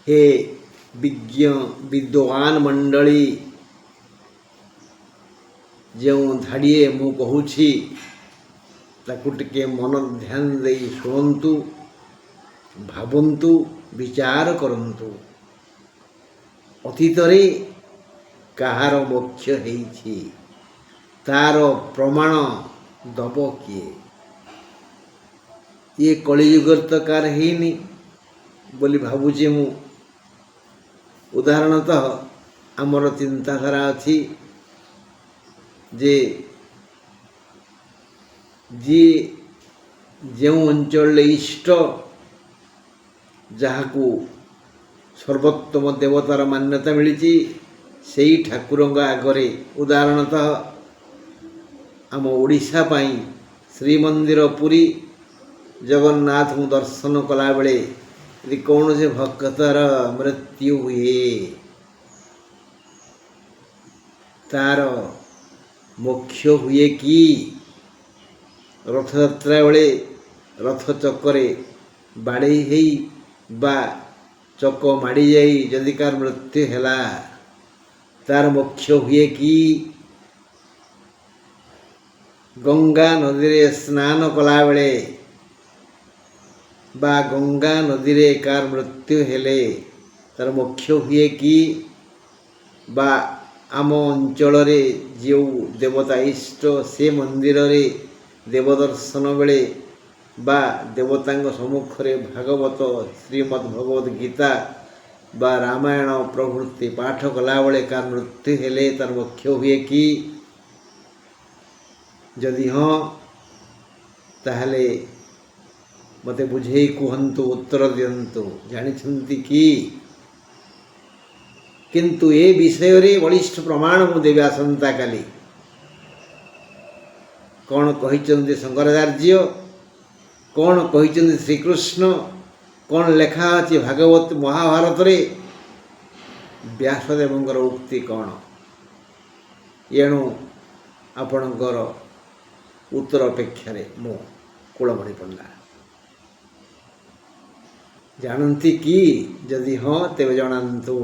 हे विज्ञ विद्वान मंडली जो धाड़िए मु कहूँ ताकू टिके मन ध्यान दे शुणु भावन्तु विचार करंतु अतीत रे कहार मोक्ष हेछि तार प्रमाण दब किए ये कलियुगर तो कार हेनी बोली भावुचे मु उदाहरणतः आमर चिंताधारा अच्छी जे जी जो अंचल इष्ट जहाँ को सर्वोत्तम देवतार मान्यता मिली से ठाकुरंग आगरे उदाहरणतः आम ओडिशा पाई श्रीमंदिर पुरी जगन्नाथ को दर्शन कला बेले यदि कौन से भक्तर मृत्यु हुए तार मोक्ष हुए कि रथयात्रा बेले रथ चक्रे बाड़े ही बा चक माड़ी जाई जदि कार मृत्यु हैला तार मोक्ष हुए कि गंगा नदी रे स्नान कला बेले बा गंगा नदी रे कार मृत्यु हेले तार मोक्ष हुए कि बा आम अंचल रे जो देवता इष्ट से मंदिर रे देवदर्शन बेले बा देवतांग सम्मुख रे भागवत श्रीमद् भगवद गीता बा रामायण प्रभृति पाठ कला बेले कार मृत्यु हेले तार मोक्ष हुए कि जदि हाँ ताहले मते बुझे कहतु उत्तर दियंतु जानी कि किंतु ए विषय रे बलिष्ठ प्रमाण मु देवी आसंता काली कौन कही शंकराचार्य कौन कही श्रीकृष्ण कौन लेखा अच्छी भागवत महाभारत रे व्यासदेवंकर उक्ति कौन एणु आपणकर उत्तर अपेक्षा मो कूल भरी पड़ा जानती कि जदि हाँ तेज जनातु।